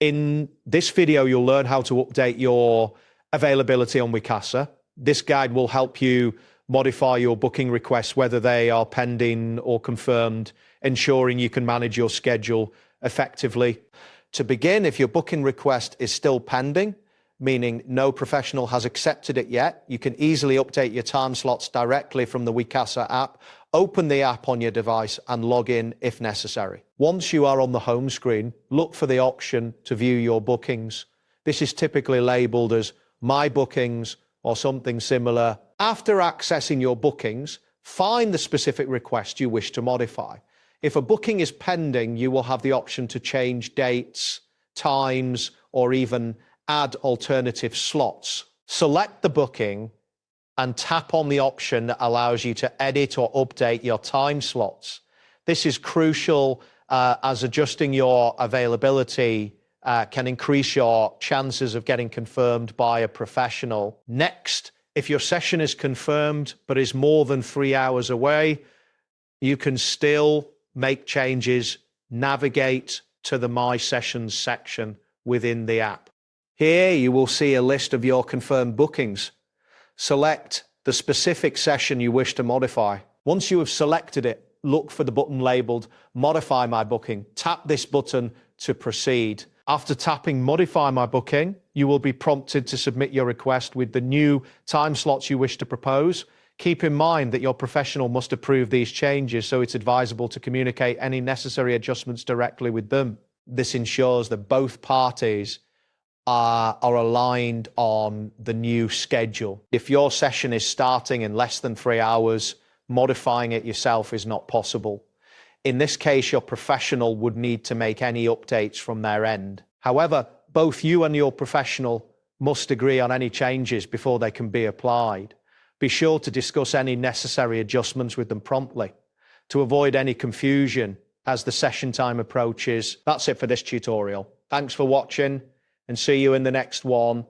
In this video, you'll learn how to update your availability on Wecasa. This guide will help you modify your booking requests, whether they are pending or confirmed, ensuring you can manage your schedule effectively. To begin, if your booking request is still pending, meaning no professional has accepted it yet, you can easily update your time slots directly from the Wecasa app. Open the app on your device and log in if necessary. Once you are on the home screen, look for the option to view your bookings. This is typically labeled as My Bookings or something similar. After accessing your bookings, find the specific request you wish to modify. If a booking is pending, you will have the option to change dates, times, or even add alternative slots. Select the booking and tap on the option that allows you to edit or update your time slots. This is crucial as adjusting your availability can increase your chances of getting confirmed by a professional. Next, if your session is confirmed but is more than 3 hours away, you can still make changes, navigate to the My Sessions section within the app. Here you will see a list of your confirmed bookings. Select the specific session you wish to modify. Once you have selected it, look for the button labeled Modify My Booking. Tap this button to proceed. After tapping Modify My Booking, you will be prompted to submit your request with the new time slots you wish to propose. Keep in mind that your professional must approve these changes, so it's advisable to communicate any necessary adjustments directly with them. This ensures that both parties are aligned on the new schedule. If your session is starting in less than 3 hours, modifying it yourself is not possible. In this case, your professional would need to make any updates from their end. However, both you and your professional must agree on any changes before they can be applied. Be sure to discuss any necessary adjustments with them promptly to avoid any confusion as the session time approaches. That's it for this tutorial. Thanks for watching, and see you in the next one.